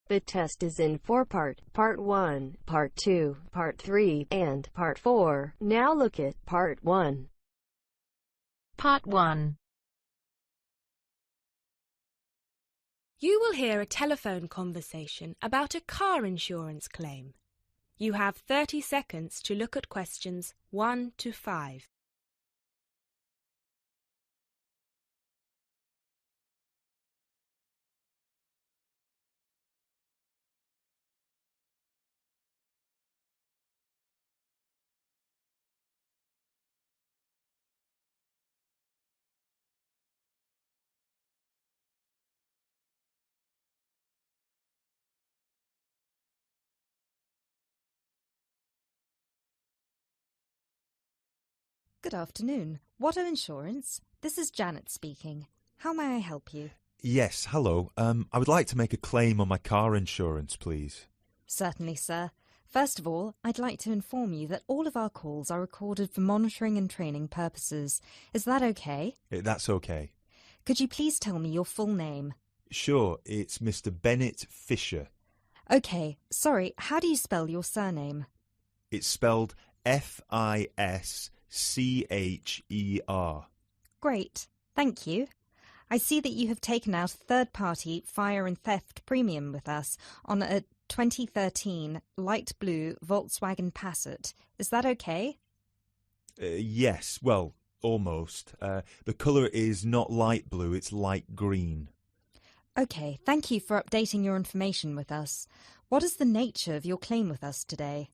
The test is in 4-part, Part 1, Part 2, Part 3, and Part 4. Now look at Part 1. Part 1. You will hear a telephone conversation about a car insurance claim. You have 30 seconds to look at questions 1 to 5. Good afternoon. Watto Insurance. This is Janet speaking. How may I help you? Yes, hello. I would like to make a claim on my car insurance, please. Certainly, sir. First of all, I'd like to inform you that all of our calls are recorded for monitoring and training purposes. Is that okay? That's okay. Could you please tell me your full name? Sure, it's Mr. Bennett Fisher. Okay, sorry, how do you spell your surname? It's spelled Fischer. Great, thank you. I see that you have taken out a third-party fire and theft premium with us on a 2013 light blue Volkswagen Passat. Is that okay? Yes, well, almost. The colour is not light blue, it's light green. Okay, thank you for updating your information with us. What is the nature of your claim with us today?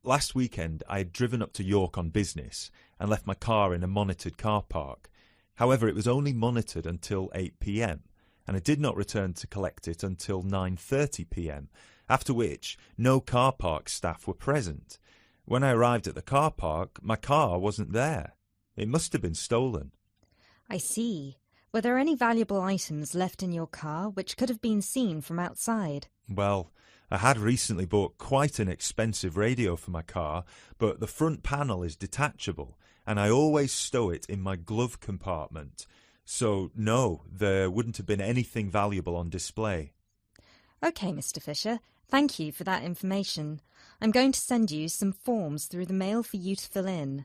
Last weekend, I had driven up to York on business and left my car in a monitored car park. However, it was only monitored until 8 p.m, and I did not return to collect it until 9:30 p.m, after which no car park staff were present. When I arrived at the car park, my car wasn't there. It must have been stolen. I see. Were there any valuable items left in your car which could have been seen from outside? Well, I had recently bought quite an expensive radio for my car, but the front panel is detachable, and I always stow it in my glove compartment. So, no, there wouldn't have been anything valuable on display. Okay, Mr. Fisher. Thank you for that information. I'm going to send you some forms through the mail for you to fill in.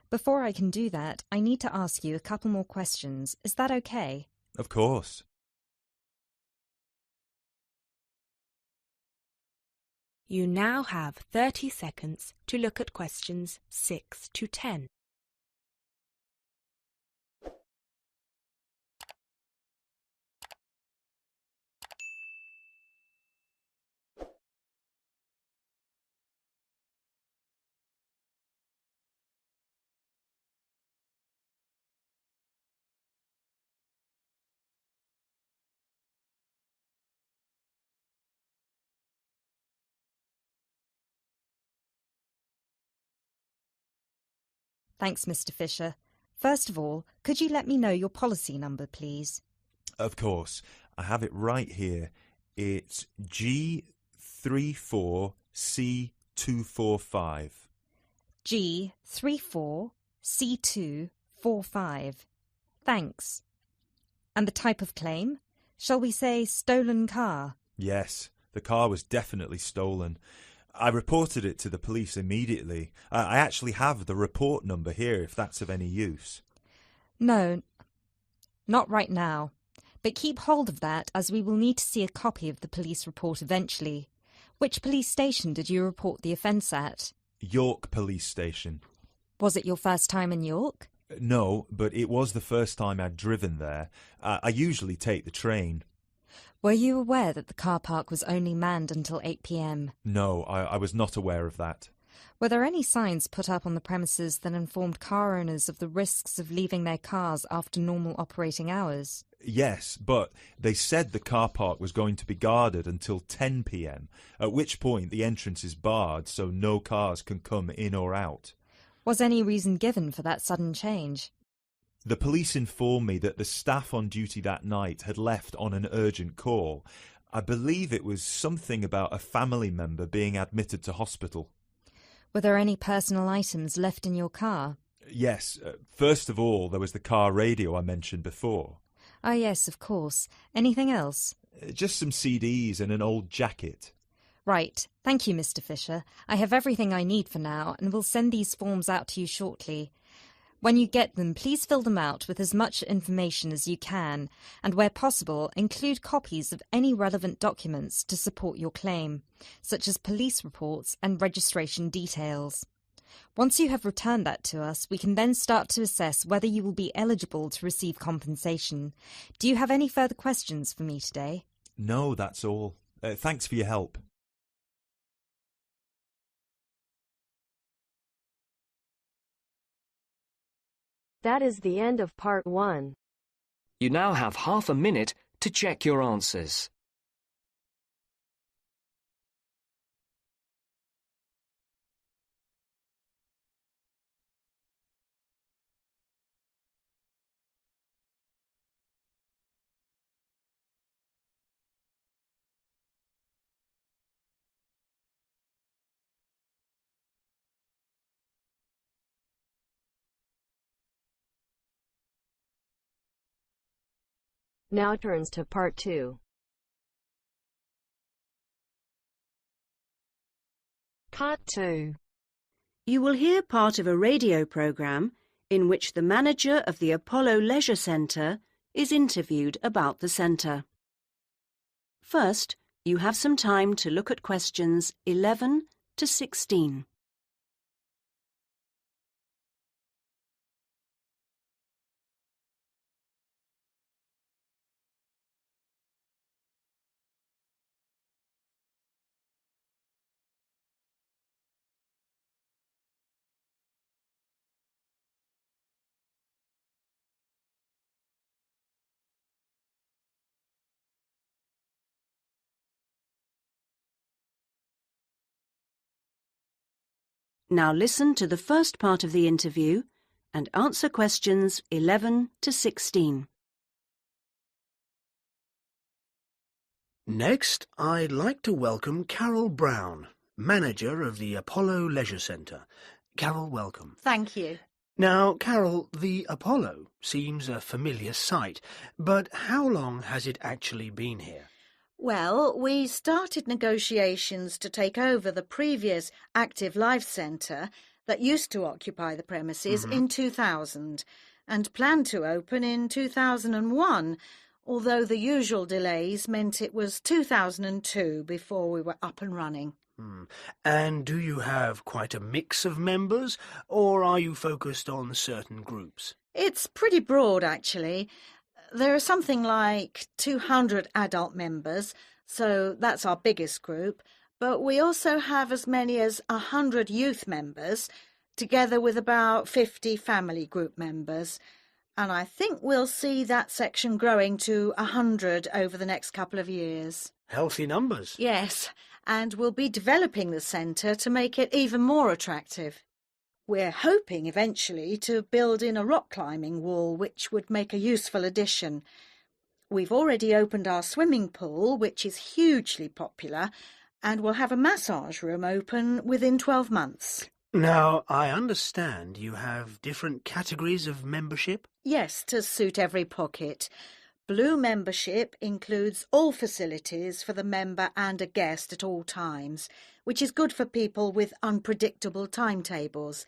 Before I can do that, I need to ask you a couple more questions. Is that okay? Of course. You now have 30 seconds to look at questions 6 to 10. Thanks, Mr. Fisher. First of all, could you let me know your policy number, please? Of course. I have it right here. It's G34C245. G34C245. Thanks. And the type of claim? Shall we say stolen car? Yes, the car was definitely stolen. I reported it to the police immediately. I actually have the report number here if that's of any use. No, not right now. But keep hold of that as we will need to see a copy of the police report eventually. Which police station did you report the offence at? York Police Station. Was it your first time in York? No, but it was the first time I'd driven there. I usually take the train. Were you aware that the car park was only manned until 8 p.m? No, I was not aware of that. Were there any signs put up on the premises that informed car owners of the risks of leaving their cars after normal operating hours? Yes, but they said the car park was going to be guarded until 10 p.m, at which point the entrance is barred so no cars can come in or out. Was any reason given for that sudden change? The police informed me that the staff on duty that night had left on an urgent call. I believe it was something about a family member being admitted to hospital. Were there any personal items left in your car? Yes. First of all, there was the car radio I mentioned before. Ah, yes, of course. Anything else? Just some CDs and an old jacket. Right. Thank you, Mr. Fisher. I have everything I need for now and will send these forms out to you shortly. When you get them, please fill them out with as much information as you can, and where possible, include copies of any relevant documents to support your claim, such as police reports and registration details. Once you have returned that to us, we can then start to assess whether you will be eligible to receive compensation. Do you have any further questions for me today? No, that's all. Thanks for your help. That is the end of part 1. You now have half a minute to check your answers. Now turns to part 2. Part 2. You will hear part of a radio programme in which the manager of the Apollo Leisure Centre is interviewed about the centre. First, you have some time to look at questions 11 to 16. Now listen to the first part of the interview and answer questions 11 to 16. Next, I'd like to welcome Carol Brown, manager of the Apollo Leisure Centre. Carol, welcome. Thank you. Now, Carol, the Apollo seems a familiar sight, but how long has it actually been here? Well, we started negotiations to take over the previous Active Life Centre that used to occupy the premises in 2000 and planned to open in 2001, although the usual delays meant it was 2002 before we were up and running. And do you have quite a mix of members, or are you focused on certain groups? It's pretty broad, actually. There are something like 200 adult members, so that's our biggest group, but we also have as many as 100 youth members, together with about 50 family group members, and I think we'll see that section growing to 100 over the next couple of years. Healthy numbers. Yes, and we'll be developing the centre to make it even more attractive. We're hoping eventually to build in a rock climbing wall, which would make a useful addition. We've already opened our swimming pool, which is hugely popular, and we'll have a massage room open within 12 months. Now, I understand you have different categories of membership? Yes, to suit every pocket. Blue membership includes all facilities for the member and a guest at all times, which is good for people with unpredictable timetables.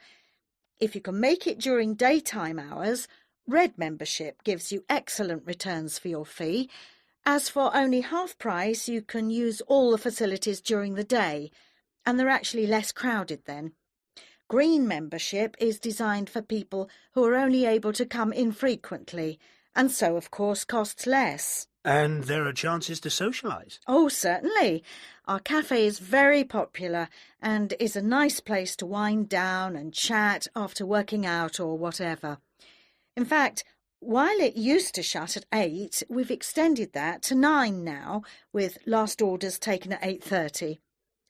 If you can make it during daytime hours, red membership gives you excellent returns for your fee. As for only half price, you can use all the facilities during the day, and they're actually less crowded then. Green membership is designed for people who are only able to come infrequently, and so, of course, costs less. And there are chances to socialise? Oh, certainly. Our cafe is very popular and is a nice place to wind down and chat after working out or whatever. In fact, while it used to shut at 8, we've extended that to 9 now, with last orders taken at 8:30.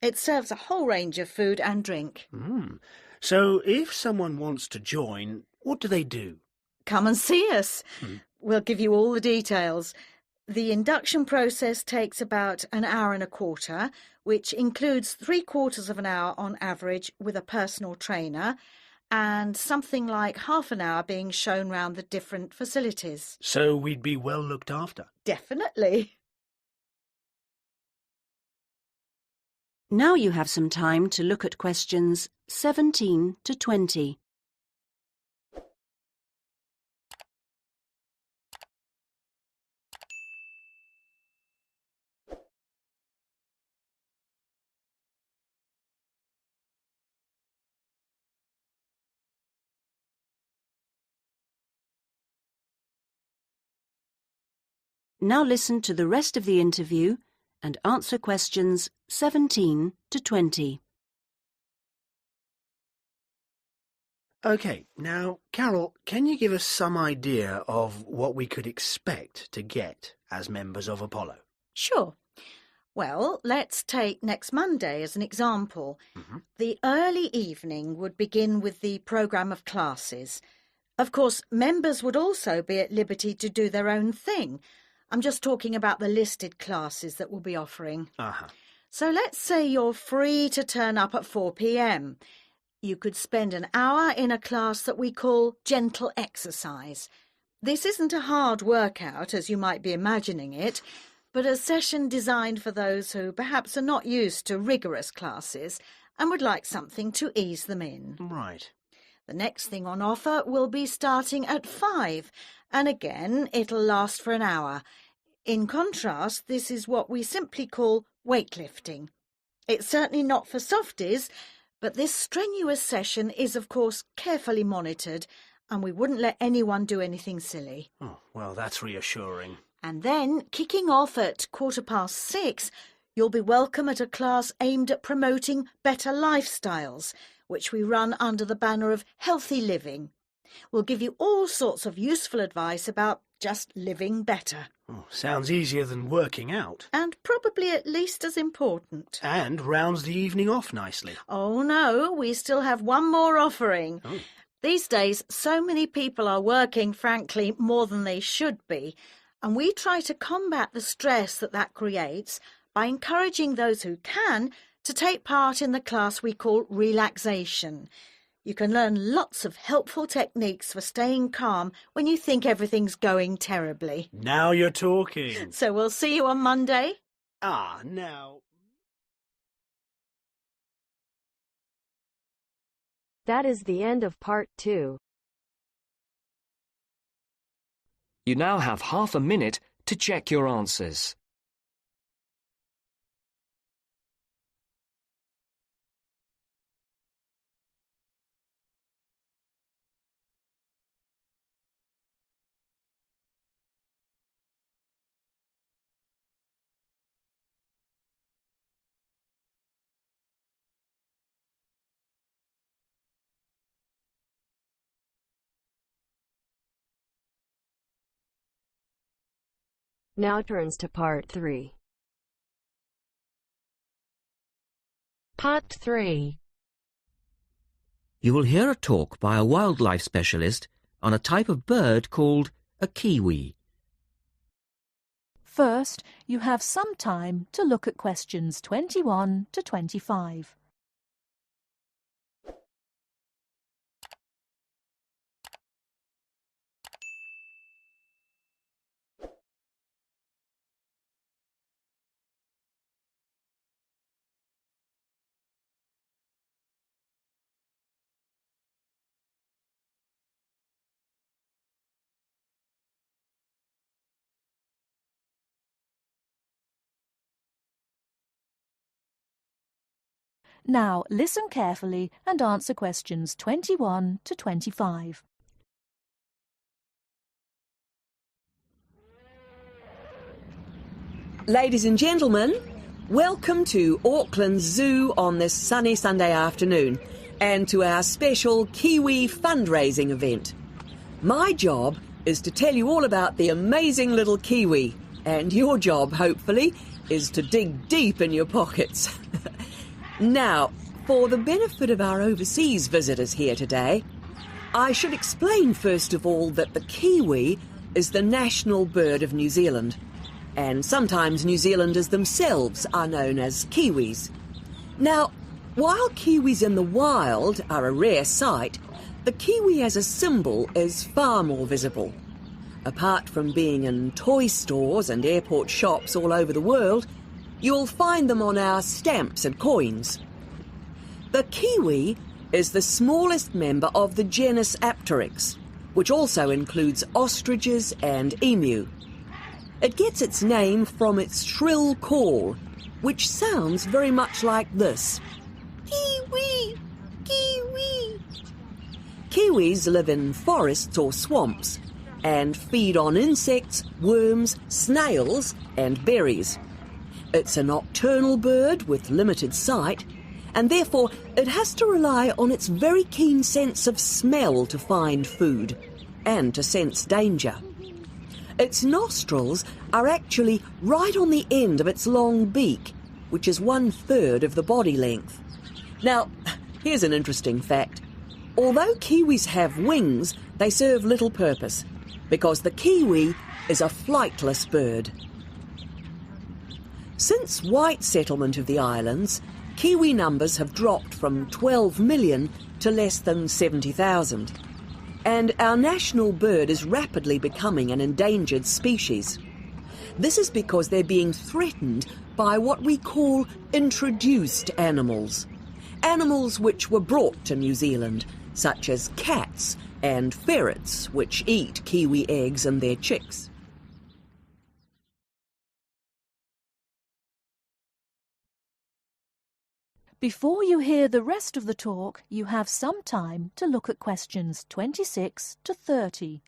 It serves a whole range of food and drink. So if someone wants to join, what do they do? Come and see us. We'll give you all the details. The induction process takes about an hour and a quarter, which includes 3/4 of an hour on average with a personal trainer, and something like half an hour being shown round the different facilities. So we'd be well looked after. Definitely. Now you have some time to look at questions 17 to 20. Now listen to the rest of the interview and answer questions 17 to 20. OK, now, Carol, can you give us some idea of what we could expect to get as members of Apollo? Sure. Well, let's take next Monday as an example. The early evening would begin with the programme of classes. Of course, members would also be at liberty to do their own thing. I'm just talking about the listed classes that we'll be offering. So let's say you're free to turn up at 4 p.m. You could spend an hour in a class that we call gentle exercise. This isn't a hard workout, as you might be imagining it, but a session designed for those who perhaps are not used to rigorous classes and would like something to ease them in. Right. The next thing on offer will be starting at 5, and again it'll last for an hour. In contrast, this is what we simply call weightlifting. It's certainly not for softies, but this strenuous session is of course carefully monitored, and we wouldn't let anyone do anything silly. Oh, well, that's reassuring. And then, kicking off at 6:15, you'll be welcome at a class aimed at promoting better lifestyles, which we run under the banner of healthy living. We'll give you all sorts of useful advice about just living better. Oh, sounds easier than working out. And probably at least as important. And rounds the evening off nicely. Oh no, we still have one more offering. Oh. These days, so many people are working, frankly, more than they should be, and we try to combat the stress that creates by encouraging those who can to take part in the class we call relaxation. You can learn lots of helpful techniques for staying calm when you think everything's going terribly. Now you're talking. So we'll see you on Monday. Now... That is the end of part 2. You now have half a minute to check your answers. Now turns to part 3. Part 3. You will hear a talk by a wildlife specialist on a type of bird called a kiwi. First, you have some time to look at questions 21 to 25. Now listen carefully and answer questions 21 to 25. Ladies and gentlemen, welcome to Auckland Zoo on this sunny Sunday afternoon and to our special Kiwi fundraising event. My job is to tell you all about the amazing little Kiwi, and your job, hopefully, is to dig deep in your pockets. Now, for the benefit of our overseas visitors here today, I should explain first of all that the kiwi is the national bird of New Zealand, and sometimes New Zealanders themselves are known as kiwis. Now, while kiwis in the wild are a rare sight, the kiwi as a symbol is far more visible. Apart from being in toy stores and airport shops all over the world, you'll find them on our stamps and coins. The kiwi is the smallest member of the genus Apteryx, which also includes ostriches and emu. It gets its name from its shrill call, which sounds very much like this. Kiwi! Kiwi! Kiwis live in forests or swamps and feed on insects, worms, snails and berries. It's a nocturnal bird with limited sight, and therefore it has to rely on its very keen sense of smell to find food and to sense danger. Its nostrils are actually right on the end of its long beak, which is 1/3 of the body length. Now, here's an interesting fact. Although kiwis have wings, they serve little purpose, because the kiwi is a flightless bird. Since white settlement of the islands, kiwi numbers have dropped from 12 million to less than 70,000. And our national bird is rapidly becoming an endangered species. This is because they're being threatened by what we call introduced animals. Animals which were brought to New Zealand, such as cats and ferrets, which eat kiwi eggs and their chicks. Before you hear the rest of the talk, you have some time to look at questions 26 to 30.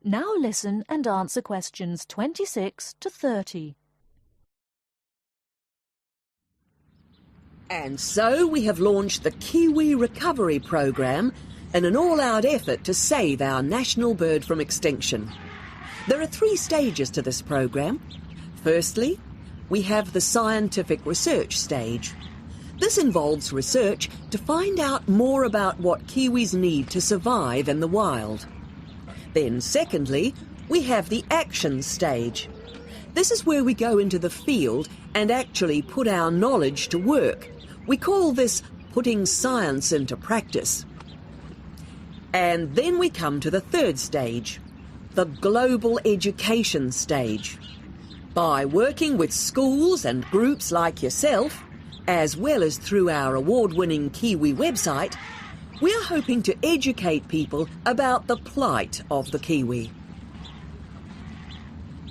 Now listen and answer questions 26 to 30. And so we have launched the Kiwi Recovery Programme in an all-out effort to save our national bird from extinction. There are 3 stages to this programme. Firstly, we have the scientific research stage. This involves research to find out more about what kiwis need to survive in the wild. Then secondly, we have the action stage. This is where we go into the field and actually put our knowledge to work. We call this putting science into practice. And then we come to the 3rd stage, the global education stage. By working with schools and groups like yourself, as well as through our award-winning Kiwi website, we are hoping to educate people about the plight of the kiwi.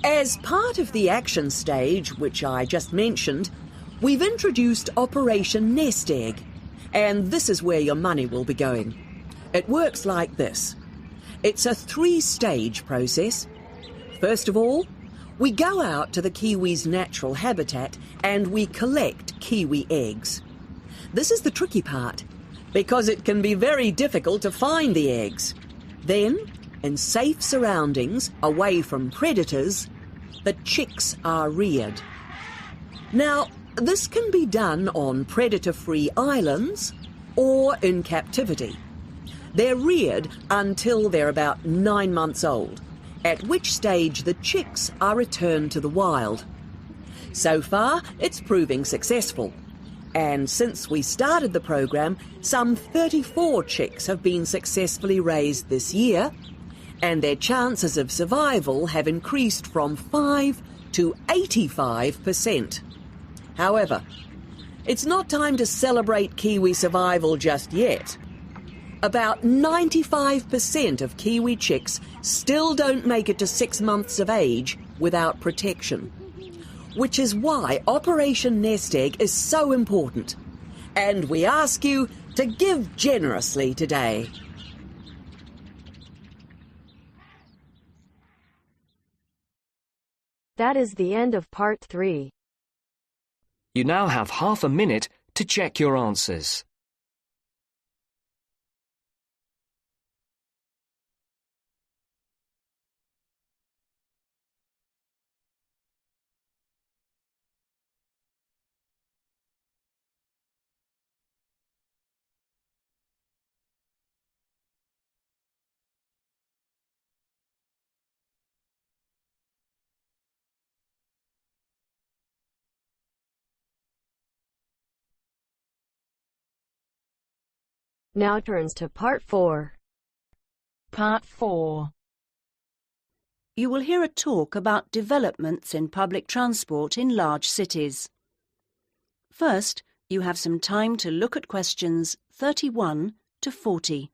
As part of the action stage, which I just mentioned, we've introduced Operation Nest Egg, and this is where your money will be going. It works like this. It's a 3-stage process. First of all, we go out to the kiwi's natural habitat and we collect kiwi eggs. This is the tricky part, because it can be very difficult to find the eggs. Then, in safe surroundings, away from predators, the chicks are reared. Now, this can be done on predator-free islands or in captivity. They're reared until they're about 9 months old, at which stage the chicks are returned to the wild. So far, it's proving successful. And since we started the programme, some 34 chicks have been successfully raised this year, and their chances of survival have increased from 5 to 85%. However, it's not time to celebrate kiwi survival just yet. About 95% of kiwi chicks still don't make it to 6 months of age without protection, which is why Operation Nest Egg is so important. And we ask you to give generously today. That is the end of part 3. You now have half a minute to check your answers. Now turns to Part 4. Part 4. You will hear a talk about developments in public transport in large cities. First, you have some time to look at questions 31 to 40.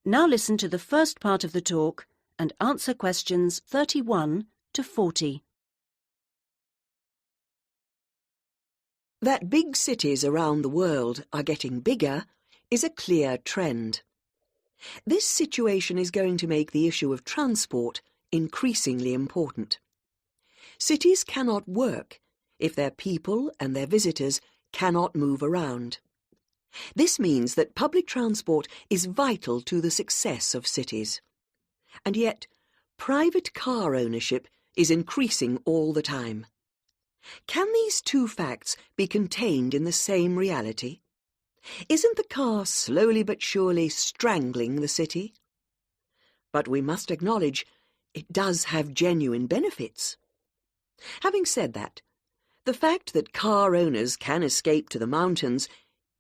Now listen to the first part of the talk and answer questions 31 to 40. That big cities around the world are getting bigger is a clear trend. This situation is going to make the issue of transport increasingly important. Cities cannot work if their people and their visitors cannot move around. This means that public transport is vital to the success of cities. And yet, private car ownership is increasing all the time. Can these two facts be contained in the same reality? Isn't the car slowly but surely strangling the city? But we must acknowledge it does have genuine benefits. Having said that, the fact that car owners can escape to the mountains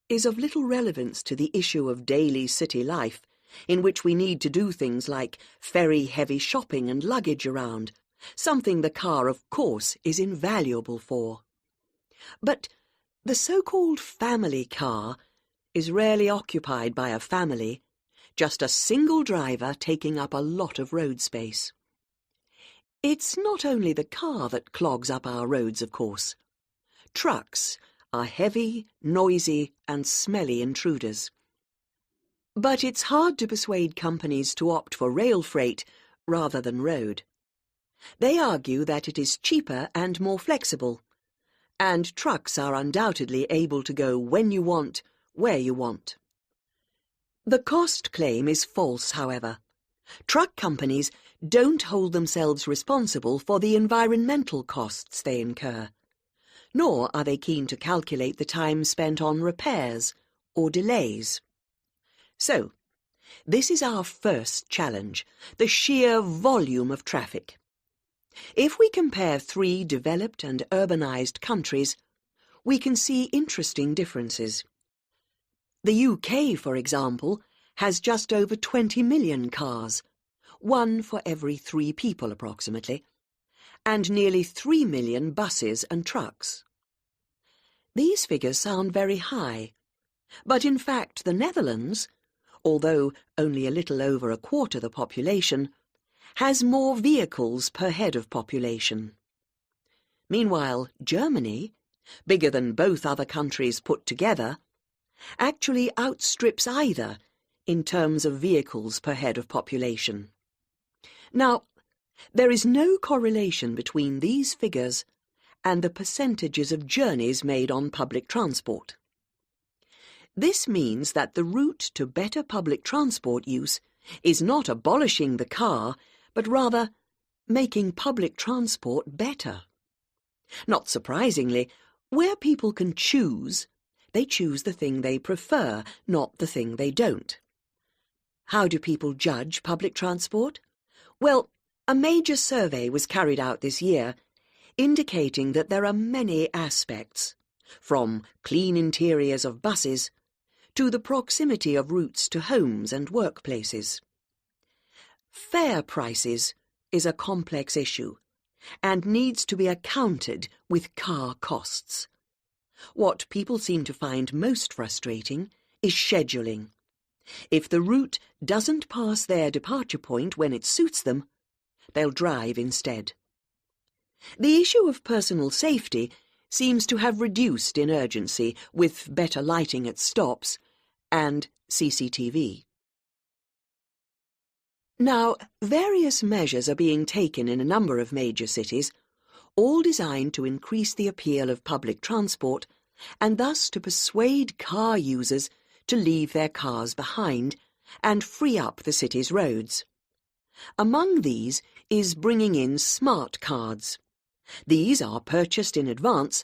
is of little relevance to the issue of daily city life, in which we need to do things like ferry heavy shopping and luggage around, something the car, of course, is invaluable for. But the so-called family car is rarely occupied by a family, just a single driver taking up a lot of road space. It's not only the car that clogs up our roads, of course. Trucks are heavy, noisy and smelly intruders. But it's hard to persuade companies to opt for rail freight rather than road. They argue that it is cheaper and more flexible, and trucks are undoubtedly able to go when you want, where you want. The cost claim is false, however. Truck companies don't hold themselves responsible for the environmental costs they incur, nor are they keen to calculate the time spent on repairs or delays. So, this is our first challenge, the sheer volume of traffic. If we compare 3 developed and urbanized countries, we can see interesting differences. The UK, for example, has just over 20 million cars, 1 for every 3 people approximately, and nearly 3 million buses and trucks. These figures sound very high, but in fact the Netherlands, although only a little over a quarter the population, has more vehicles per head of population. Meanwhile, Germany, bigger than both other countries put together, actually outstrips either in terms of vehicles per head of population. Now, there is no correlation between these figures and the percentages of journeys made on public transport. This means that the route to better public transport use is not abolishing the car, but rather making public transport better. Not surprisingly, where people can choose, they choose the thing they prefer, not the thing they don't. How do people judge public transport? Well, a major survey was carried out this year, indicating that there are many aspects, from clean interiors of buses to the proximity of routes to homes and workplaces. Fare prices is a complex issue and needs to be accounted with car costs. What people seem to find most frustrating is scheduling. If the route doesn't pass their departure point when it suits them, they'll drive instead. The issue of personal safety seems to have reduced in urgency with better lighting at stops and CCTV. Now, various measures are being taken in a number of major cities, all designed to increase the appeal of public transport and thus to persuade car users to leave their cars behind and free up the city's roads. Among these is bringing in smart cards. These are purchased in advance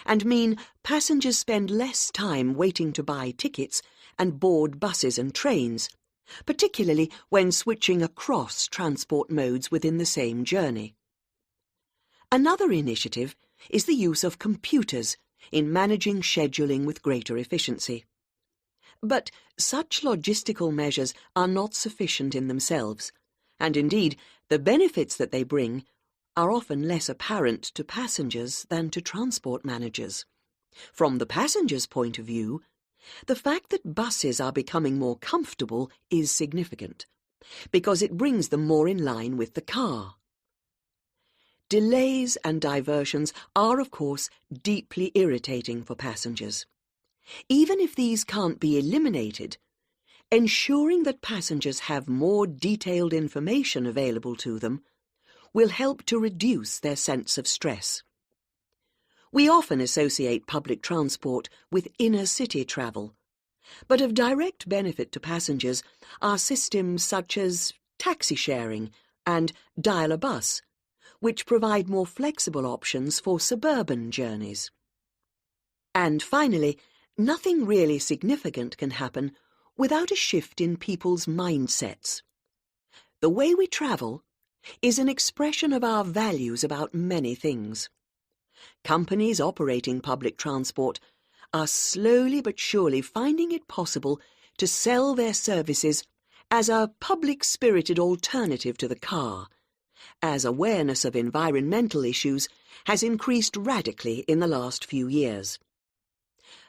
and mean passengers spend less time waiting to buy tickets and board buses and trains, particularly when switching across transport modes within the same journey. Another initiative is the use of computers in managing scheduling with greater efficiency. But such logistical measures are not sufficient in themselves, and indeed the benefits that they bring are often less apparent to passengers than to transport managers. From the passengers' point of view, the fact that buses are becoming more comfortable is significant, because it brings them more in line with the car. Delays and diversions are, of course, deeply irritating for passengers. Even if these can't be eliminated, ensuring that passengers have more detailed information available to them will help to reduce their sense of stress. We often associate public transport with inner-city travel, but of direct benefit to passengers are systems such as taxi sharing and Dial a Bus, which provide more flexible options for suburban journeys. And finally, nothing really significant can happen without a shift in people's mindsets. The way we travel is an expression of our values about many things. Companies operating public transport are slowly but surely finding it possible to sell their services as a public-spirited alternative to the car, as awareness of environmental issues has increased radically in the last few years.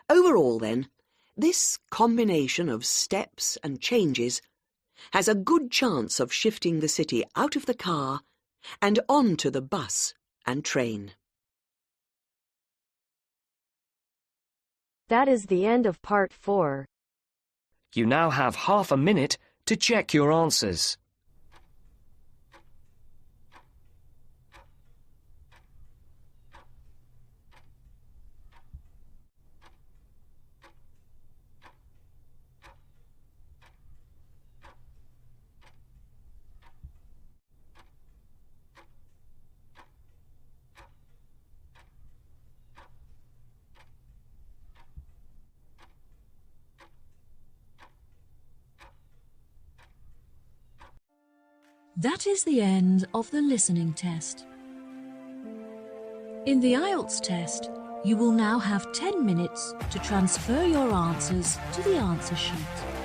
Overall, then, this combination of steps and changes has a good chance of shifting the city out of the car and onto the bus and train. That is the end of part 4. You now have half a minute to check your answers. That is the end of the listening test. In the IELTS test, you will now have 10 minutes to transfer your answers to the answer sheet.